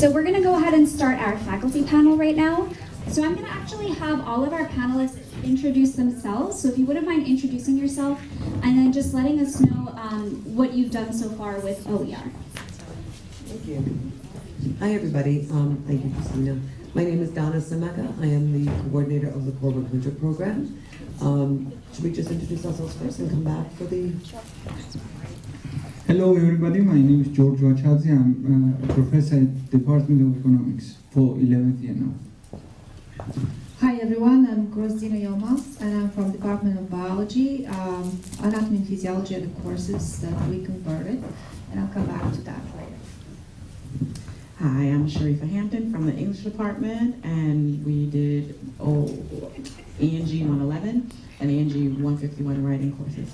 So we're going to go ahead and start our faculty panel right now. So I'm going to actually have all of our panelists introduce themselves. So if you wouldn't mind introducing yourself and then just letting us know what you've done so far with OER. Thank you. Hi, everybody. Thank you, Christina. My name is Donna Scimeca. I am the coordinator of the Core 100 program. Should we just introduce ourselves first and come back for the... Hello, everybody. My name is Vachadze. I'm a professor at the Department of Economics for 11th year now. Hi everyone, I'm Grozdena Yilmaz and I'm from the Department of Biology. Anatomy and Physiology are the courses that we converted, and I'll come back to that later. Hi, I'm Sharifa Hampton from the English department, and we did ENG 111 and ENG 151 writing courses.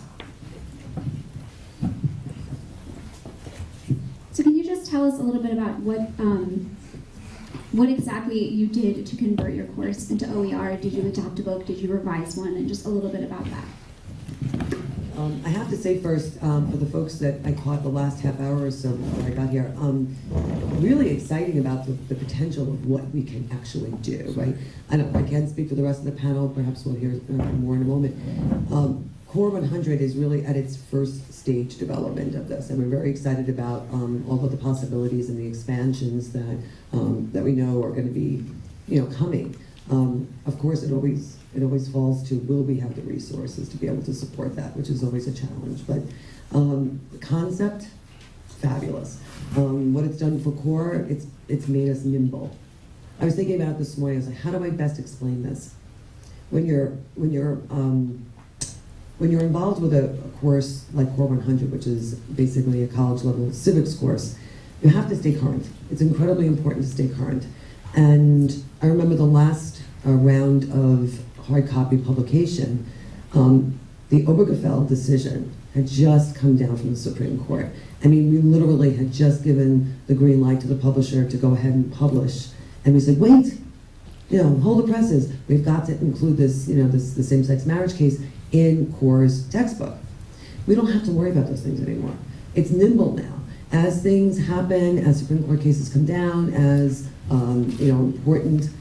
So can you just tell us a little bit about what exactly you did to convert your course into OER? Did you adopt a book? Did you revise one? And just a little bit about that. I have to say first, for the folks that I caught the last half hour or so before I got here, really exciting about the potential of what we can actually do, right? I can't speak for the rest of the panel, perhaps we'll hear more in a moment. Core 100 is really at its first stage development of this, and we're very excited about all of the possibilities and the expansions that we know are going to be, coming. Of course, it always falls to, will we have the resources to be able to support that, which is always a challenge. But the concept, fabulous. What it's done for Core, it's made us nimble. I was thinking about it this morning. I was like, how do I best explain this? When you're involved with a course like Core 100, which is basically a college-level civics course, you have to stay current. It's incredibly important to stay current. And I remember the last round of hard copy publication, the Obergefell decision had just come down from the Supreme Court. I mean, we literally had just given the green light to the publisher to go ahead and publish. And we said, wait, hold the presses. We've got to include this, the same-sex marriage case in Core's textbook. We don't have to worry about those things anymore. It's nimble now. As things happen, as Supreme Court cases come down, as important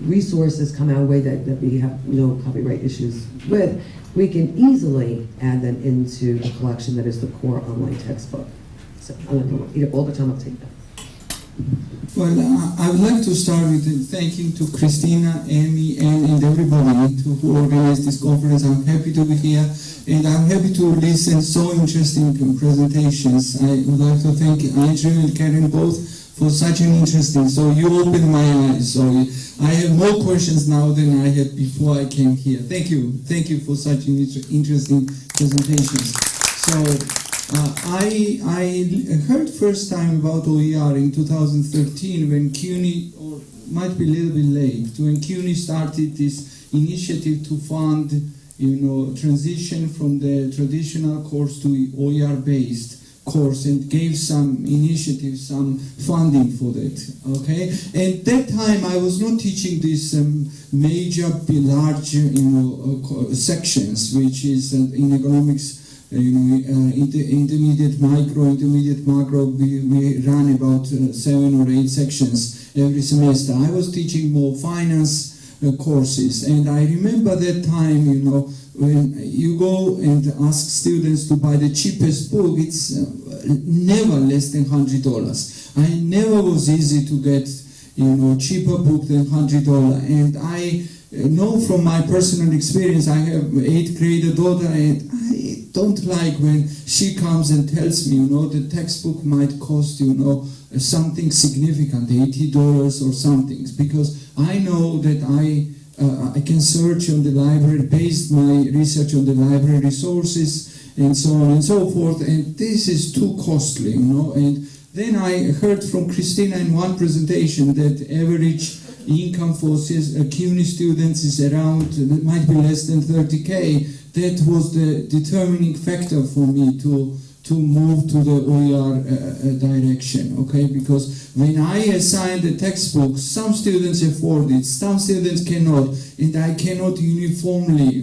resources come our way that we have no copyright issues with, we can easily add them into the collection that is the Core online textbook. So I'm not going to eat up all the time. I'll take that. Well, I would like to start with thanking to Christina, Amy, and everybody who organized this conference. I'm happy to be here, and I'm happy to listen so interesting presentations. I would like to thank Andrew and Karen both for such an interesting. So you opened my eyes. So I have more questions now than I had before I came here. Thank you for such an interesting presentations. So. I heard first time about OER in 2013 when CUNY, or might be a little bit late, when CUNY started this initiative to fund, transition from the traditional course to OER-based course, and gave some initiative, some funding for that. Okay, at that time I was not teaching these major, large, sections, which is in economics. Intermediate, macro, we run about 7 or 8 sections every semester. I was teaching more finance courses, and I remember that time, when you go and ask students to buy the cheapest book, it's never less than $100. I never was easy to get, cheaper book than $100, and I know from my personal experience, I have 8th grader daughter, and I don't like when she comes and tells me, the textbook might cost, something significant, $80 or something, because I know that I can search on the library, based my research on the library resources, and so on and so forth, and this is too costly, and then I heard from Christina in one presentation that average income for CUNY students is around, it might be less than 30K. That was the determining factor for me to move to the OER direction, okay? Because when I assign the textbook, some students afford it, some students cannot, and I cannot uniformly,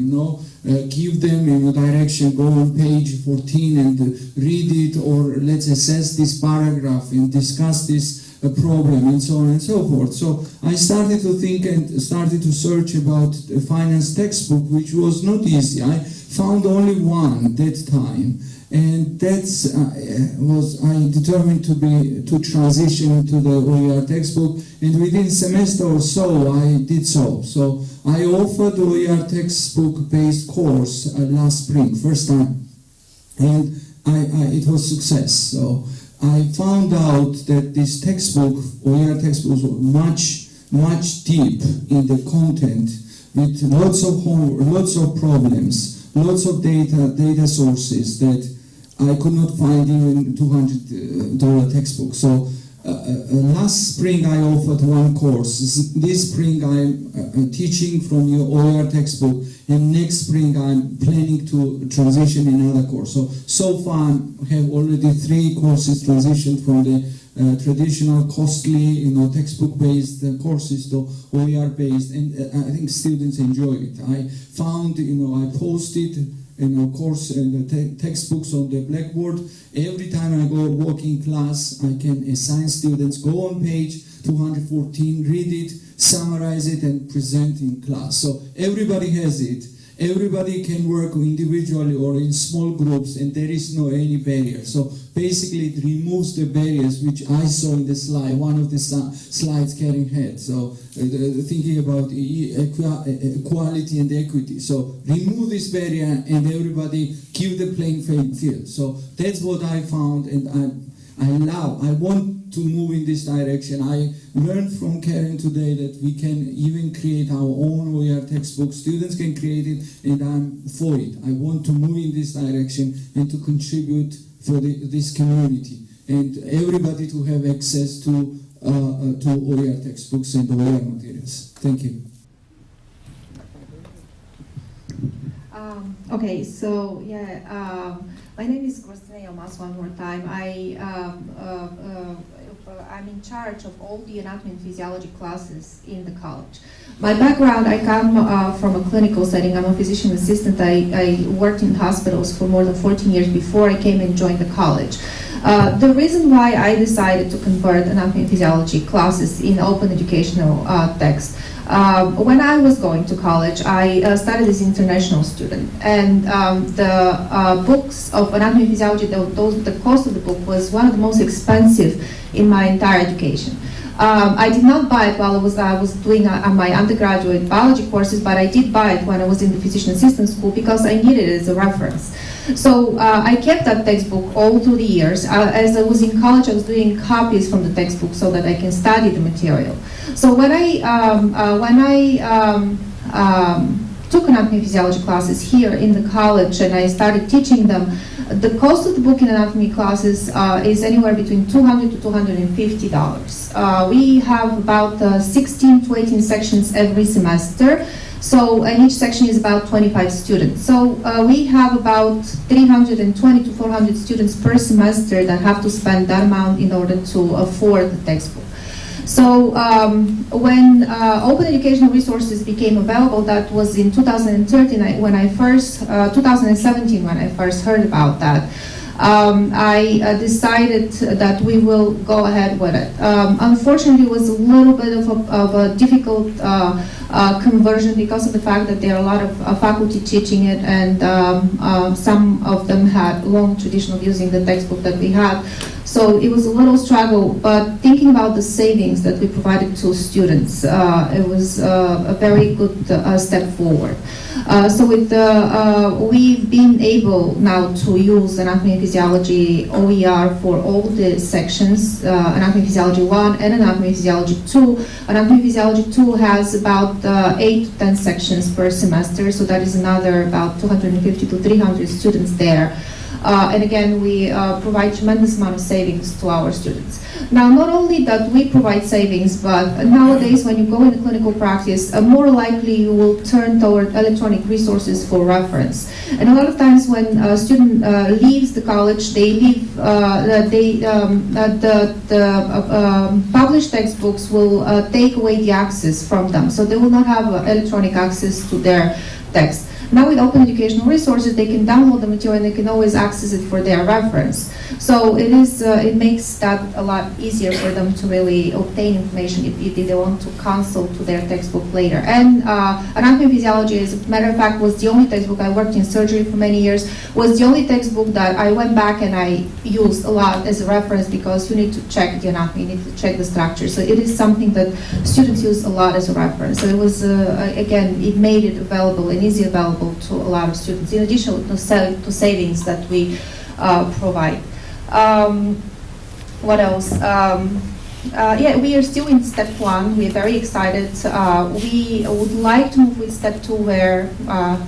give them direction, go on page 14 and read it, or let's assess this paragraph and discuss this problem and so on and so forth. So I started to think and started to search about a finance textbook, which was not easy. I found only one that time, and that's I determined to transition to the OER textbook, and within a semester or so I did so. So I offered the OER textbook-based course last spring, first time, and it was success. So I found out that this textbook, OER textbook, was much deep in the content, with lots of homework, lots of problems, lots of data sources that I could not find even $200 textbook. So last spring I offered one course. This spring I'm teaching from your OER textbook, and next spring I'm planning to transition another course. So far I have already 3 courses transitioned from the traditional costly, textbook-based courses to OER-based, and I think students enjoy it. I found, I posted course and the textbooks on the blackboard. Every time I go walk in class, I can assign students, go on page 214, read it, summarize it, and present in class. So everybody has it. Everybody can work individually or in small groups, and there is no any barrier. So basically it removes the barriers which I saw in the slide, one of the slides Karen had. So thinking about equality and equity. So remove this barrier and everybody give the playing field. So that's what I found, and I want to move in this direction. I learned from Karen today that we can even create our own OER textbook. Students can create it, and I'm for it. I want to move in this direction and to contribute for this community and everybody to have access to OER textbooks and OER materials. Thank you. Okay, so my name is Grozdena one more time. I'm in charge of all the anatomy and physiology classes in the college. My background, I come from a clinical setting. I'm a physician assistant. I worked in hospitals for more than 14 years before I came and joined the college. The reason why I decided to convert anatomy and physiology classes in open educational text, when I was going to college, I studied as an international student, and the books of anatomy and physiology, the cost of the book was one of the most expensive in my entire education. I did not buy it while I was doing my undergraduate biology courses, but I did buy it when I was in the physician assistant school because I needed it as a reference. So I kept that textbook all through the years. As I was in college, I was doing copies from the textbook so that I can study the material. So when I took anatomy and physiology classes here in the college and I started teaching them, the cost of the book in anatomy classes is anywhere between $200 to $250. We have about 16 to 18 sections every semester. So, and each section is about 25 students. So we have about 320 to 400 students per semester that have to spend that amount in order to afford the textbook. So when open educational resources became available, that was in 2017 when I first heard about that. I decided that we will go ahead with it. Unfortunately, it was a little bit of a difficult conversion because of the fact that there are a lot of faculty teaching it, and some of them had long tradition of using the textbook that we had. So it was a little struggle, but thinking about the savings that we provided to students, it was a very good step forward. So with we've been able now to use anatomy and physiology OER for all the sections, anatomy and physiology 1 and anatomy and physiology 2. Anatomy and physiology 2 has about 8 to 10 sections per semester, so that is another about 250 to 300 students there. And again, we provide tremendous amount of savings to our students. Now, not only that we provide savings, but nowadays when you go into clinical practice, more likely you will turn toward electronic resources for reference. And a lot of times when a student leaves the college, they leave, published textbooks will take away the access from them. So they will not have electronic access to their text. Now with open educational resources, they can download the material and they can always access it for their reference. So it makes that a lot easier for them to really obtain information if they want to consult to their textbook later. And Anatomy and Physiology, as a matter of fact, was the only textbook. I worked in surgery for many years, was the only textbook that I went back and I used a lot as a reference, because you need to check the anatomy, you need to check the structure. So it is something that students use a lot as a reference. So it was, again, it made it available and easy available to a lot of students, in addition to savings that we provide. What else? Yeah, we are still in step 1. We are very excited. We would like to move with step 2, where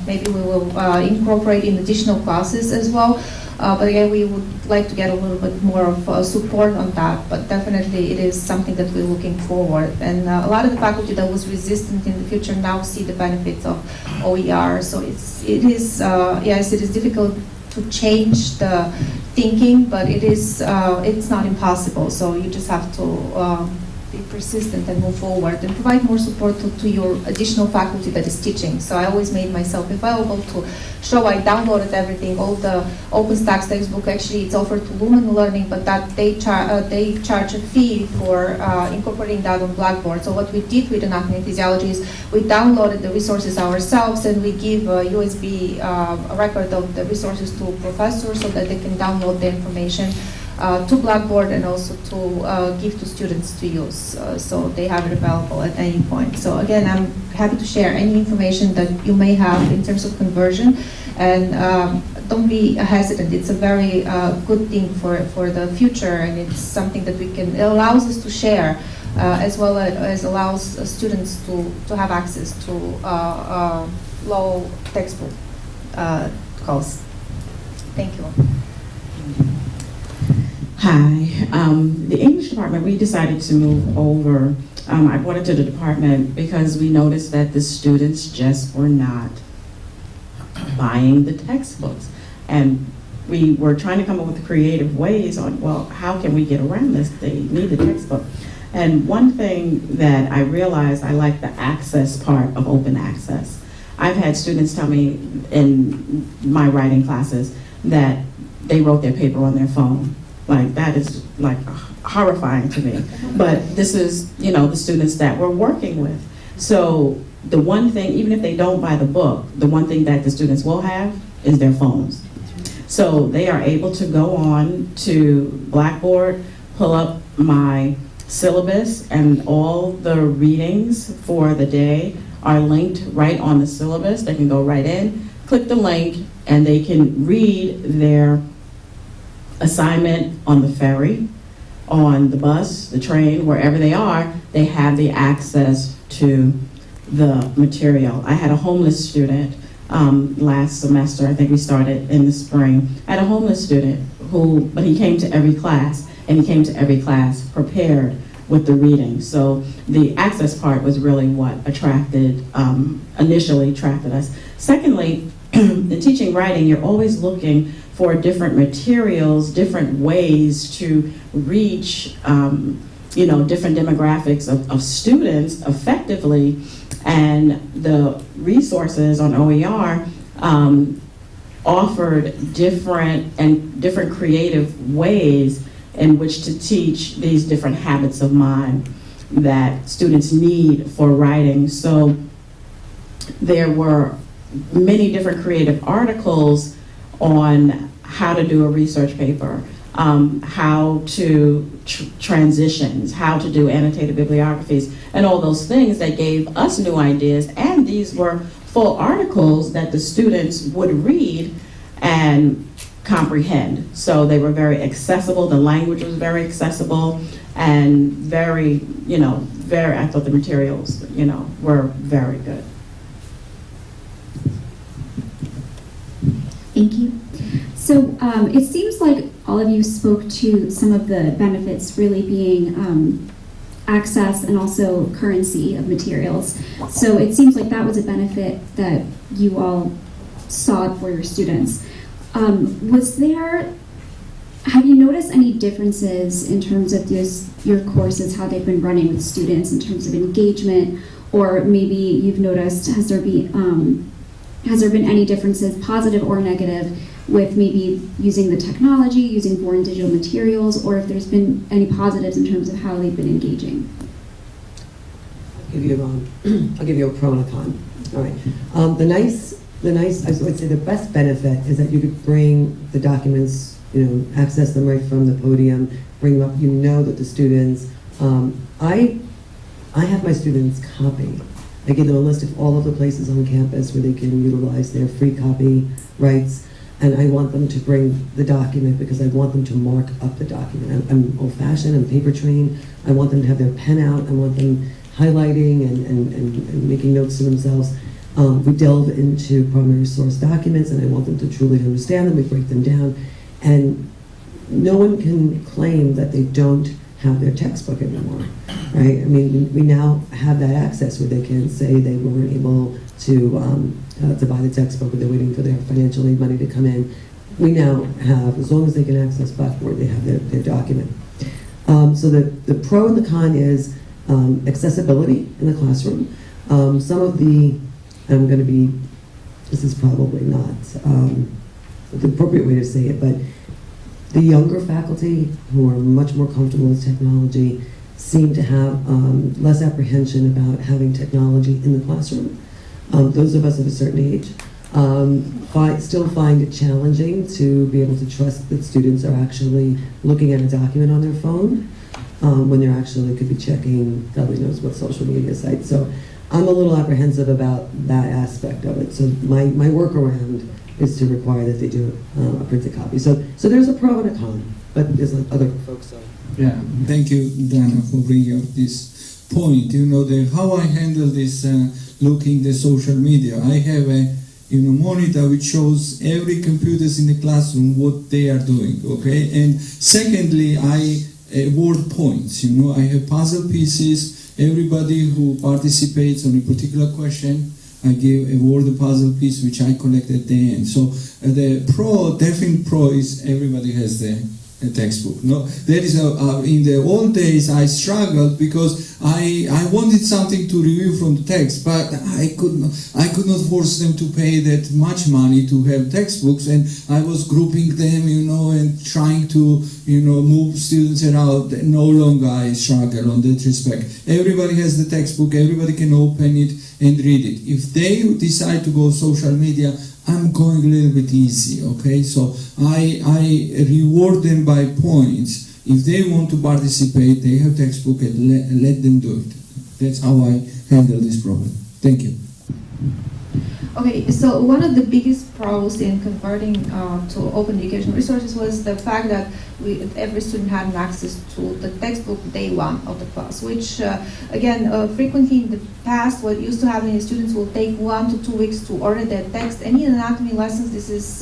maybe we will incorporate in additional classes as well. But again, we would like to get a little bit more of support on that. But definitely, it is something that we're looking forward. And a lot of the faculty that was resistant in the future now see the benefits of OER. So it is yes, it is difficult to change the thinking, but it's not impossible. So you just have to be persistent and move forward and provide more support to your additional faculty that is teaching. So I always made myself available to show. I downloaded everything, all the OpenStax textbook. Actually, it's offered to Lumen Learning, but that they charge a fee for incorporating that on Blackboard. So what we did with Anatomy and Physiology is we downloaded the resources ourselves, and we give a USB record of the resources to professors so that they can download the information to Blackboard, and also to give to students to use, so they have it available at any point. So again, I'm happy to share any information that you may have in terms of conversion, and don't be hesitant. It's a very good thing for the future, and it's something that it allows us to share, as well as allows students to have access to low textbook costs. Thank you. Hi. The English department, we decided to move over. I brought it to the department because we noticed that the students just were not buying the textbooks. And we were trying to come up with creative ways on, well, how can we get around this? They need the textbook. And one thing that I realized, I like the access part of open access. I've had students tell me in my writing classes that they wrote their paper on their phone. Like, that is like horrifying to me. But this is, the students that we're working with. So the one thing, even if they don't buy the book, the one thing that the students will have is their phones. So they are able to go on to Blackboard, pull up my syllabus, and all the readings for the day are linked right on the syllabus. They can go right in, click the link, and they can read their assignment on the ferry, on the bus, the train, wherever they are. They have the access to the material. I had a homeless student last semester. I think we started in the spring. I had a homeless student but he came to every class, and he came to every class prepared with the reading. So the access part was really what initially attracted us. Secondly, in teaching writing, you're always looking for different materials, different ways to reach, different demographics of students effectively. And the resources on OER offered different creative ways in which to teach these different habits of mind that students need for writing. So there were many different creative articles on how to do a research paper, how to transitions, how to do annotated bibliographies, and all those things that gave us new ideas. And these were full articles that the students would read and comprehend. So they were very accessible. The language was very accessible, and very, I thought the materials, were very good. Thank you. So it seems like all of you spoke to some of the benefits really being access and also currency of materials. So it seems like that was a benefit that you all saw for your students. Have you noticed any differences in terms of your courses, how they've been running with students in terms of engagement, or maybe you've noticed, has there been has there been any differences, positive or negative, with maybe using the technology, using born digital materials, or if there's been any positives in terms of how they've been engaging? I'll give you a pro and a con. All right. The nice, I would say the best benefit is that you could bring the documents, access them right from the podium, bring them up. You know that the students, I have my students copy. I give them a list of all of the places on campus where they can utilize their free copy rights, and I want them to bring the document because I want them to mark up the document. I'm old-fashioned, I'm paper trained. I want them to have their pen out. I want them highlighting and making notes to themselves. We delve into primary source documents, and I want them to truly understand them. We break them down, and no one can claim that they don't have their textbook anymore, right? I mean, we now have that access where they can say they weren't able to buy the textbook, or they're waiting for their financial aid money to come in. We now have, as long as they can access Blackboard, they have their document. So the pro and the con is accessibility in the classroom. Some of the, this is probably not the appropriate way to say it, but the younger faculty who are much more comfortable with technology seem to have less apprehension about having technology in the classroom. Those of us of a certain age still find it challenging to be able to trust that students are actually looking at a document on their phone when they're actually could be checking God knows what social media sites. So I'm a little apprehensive about that aspect of it. So my workaround is to require that they do a printed copy. So there's a pro and a con, but there's other folks. Yeah, thank you, Donna, for bringing up this point. How I handle this looking the social media. I have a monitor which shows every computers in the classroom what they are doing. Okay, and secondly, I award points. I have puzzle pieces. Everybody who participates on a particular question, I give award a puzzle piece which I collect at the end. So the definite pro is everybody has the textbook. No, that is in the old days I struggled because I wanted something to review from the text, but I could not force them to pay that much money to have textbooks, and I was grouping them, and trying to move students around. No longer I struggle on that respect. Everybody has the textbook. Everybody can open it and read it. If they decide to go social media, I'm going a little bit easy, okay? So I reward them by points. If they want to participate, they have textbook, and let them do it. That's how I handle this problem. Thank you. Okay, so one of the biggest pros in converting to open educational resources was the fact that every student had access to the textbook day one of the class, which again, frequently in the past, what used to happen is students will take 1 to 2 weeks to order their text. And in anatomy lessons, this is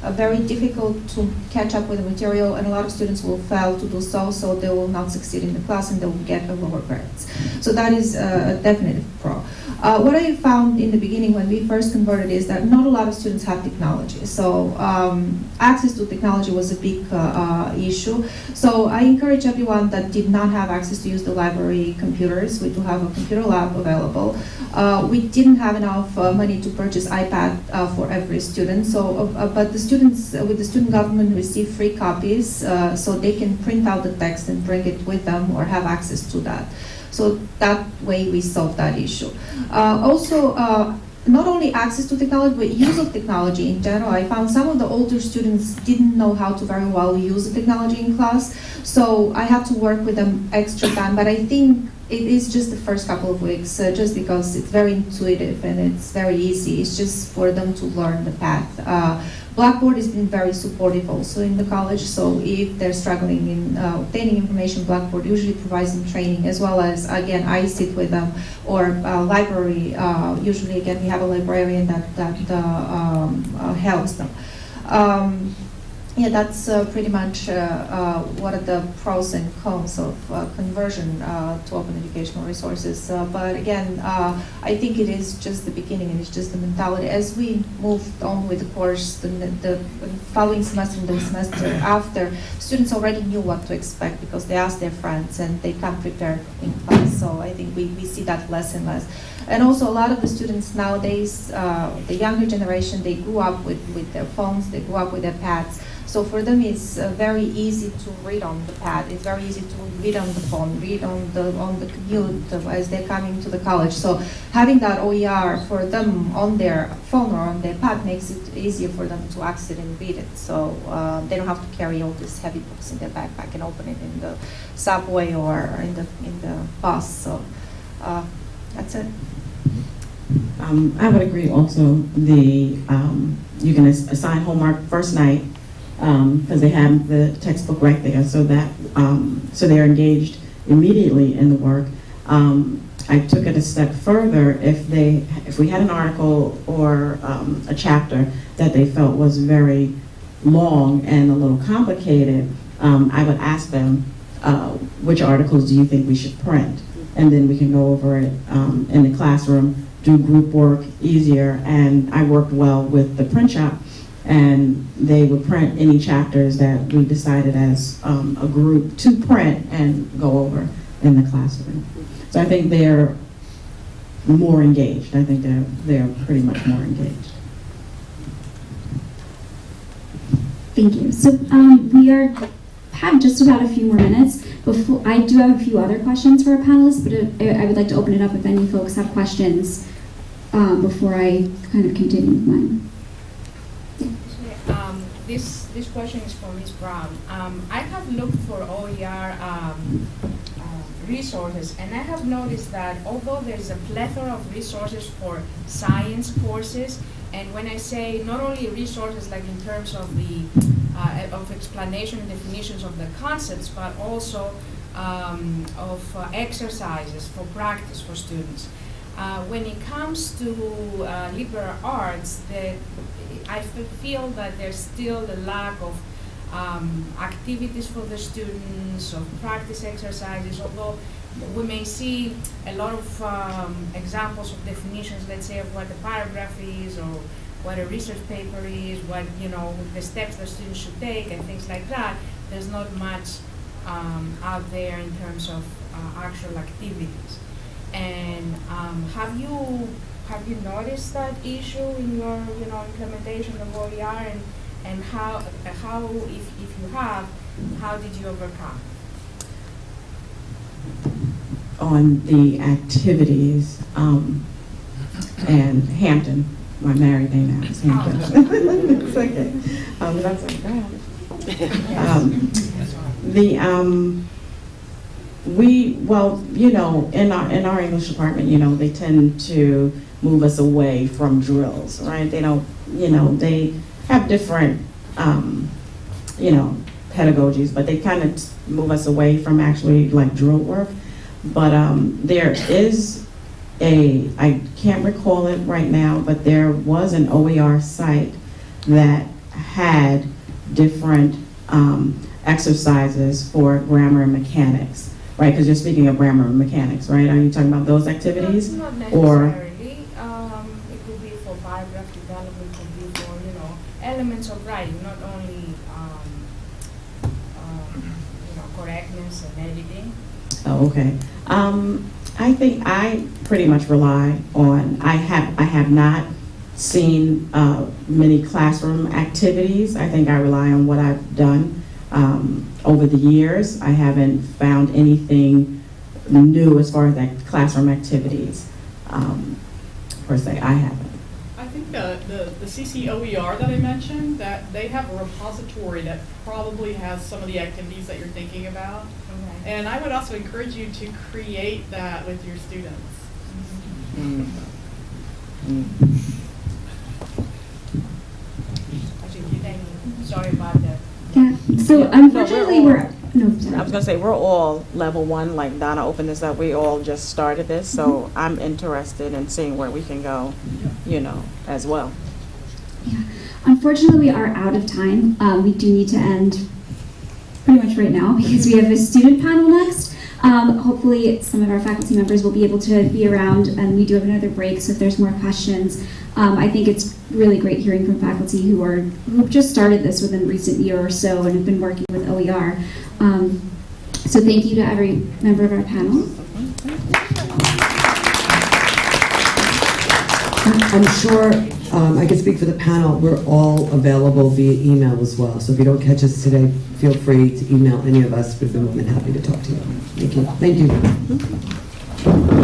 very difficult to catch up with the material, and a lot of students will fail to do so, so they will not succeed in the class and they will get a lower grades. So that is a definite pro. What I found in the beginning when we first converted is that not a lot of students have technology. So access to technology was a big issue. So I encourage everyone that did not have access to use the library computers. We do have a computer lab available. We didn't have enough money to purchase iPad for every student. So, but the students with the student government receive free copies, so they can print out the text and bring it with them or have access to that. So that way we solve that issue. Also, not only access to technology, but use of technology in general. I found some of the older students didn't know how to very well use the technology in class, so I had to work with them extra time, but I think it is just the first couple of weeks, just because it's very intuitive and it's very easy. It's just for them to learn the path. Blackboard has been very supportive also in the college, so if they're struggling in obtaining information, Blackboard usually provides them training, as well as, again, I sit with them, or library, usually, again, we have a librarian that helps them. yeah, that's pretty much what are the pros and cons of conversion to open educational resources. But again, I think it is just the beginning, and it's just the mentality. As we moved on with the course, the following semester and the semester after, students already knew what to expect because they asked their friends and they come prepared in class. So I think we see that less and less. And also a lot of the students nowadays, the younger generation, they grew up with their phones, they grew up with their pads. So for them, it's very easy to read on the pad. It's very easy to read on the phone, read on the commute as they're coming to the college. So having that OER for them on their phone or on their pad makes it easier for them to access it and read it. So they don't have to carry all these heavy books in their backpack and open it in the subway or in the bus. So that's it. I would agree also. You can assign homework first night because they have the textbook right there, so that so they're engaged immediately in the work. I took it a step further. If we had an article or a chapter that they felt was very long and a little complicated, I would ask them, which articles do you think we should print? And then we can go over it in the classroom, do group work easier. And I worked well with the print shop, and they would print any chapters that we decided as a group to print and go over in the classroom. So I think they're more engaged. I think they're pretty much more engaged. Thank you. So we have just about a few more minutes. Before I do have a few other questions for our panelists, but I would like to open it up if any folks have questions before I kind of continue with mine. This question is for Ms. Brown. I have looked for OER resources, and I have noticed that although there's a plethora of resources for science courses, and when I say not only resources like in terms of the of explanation and definitions of the concepts, but also of exercises for practice for students. When it comes to liberal arts, I feel that there's still a lack of activities for the students, of practice exercises, although we may see a lot of examples of definitions, let's say, of what a paragraph is, or what a research paper is, what, the steps the students should take, and things like that. There's not much out there in terms of actual activities. And have you noticed that issue in your implementation of OER, and how if you have, how did you overcome? On the activities, and Hampton, my married name now is Hampton. It's okay. That's like that. In our English department, they tend to move us away from drills, right? They don't, they have different, pedagogies, but they kind of move us away from actually like drill work. But there is I can't recall it right now, but there was an OER site that had different exercises for grammar and mechanics, right? Because you're speaking of grammar and mechanics, right? Are you talking about those activities? Not necessarily. It could be for paragraph development, could be for, elements of writing, not only, correctness and editing. Oh, okay. I think I pretty much rely on, I have not seen many classroom activities. I think I rely on what I've done over the years. I haven't found anything new as far as that classroom activities, per se. I haven't. I think the CCOER that I mentioned, that they have a repository that probably has some of the activities that you're thinking about. Okay. And I would also encourage you to create that with your students. Sorry about that. Yeah. So unfortunately, sorry. I was going to say, we're all level 1, like Donna opened this up. We all just started this, so I'm interested in seeing where we can go, as well. Yeah. Unfortunately, we are out of time. We do need to end pretty much right now because we have a student panel next. Hopefully some of our faculty members will be able to be around, and we do have another break, so if there's more questions. I think it's really great hearing from faculty who've just started this within the recent year or so and have been working with OER. So thank you to every member of our panel. I'm sure I can speak for the panel. We're all available via email as well. So if you don't catch us today, feel free to email any of us. We'd be more than happy to talk to you. Thank you. Thank you.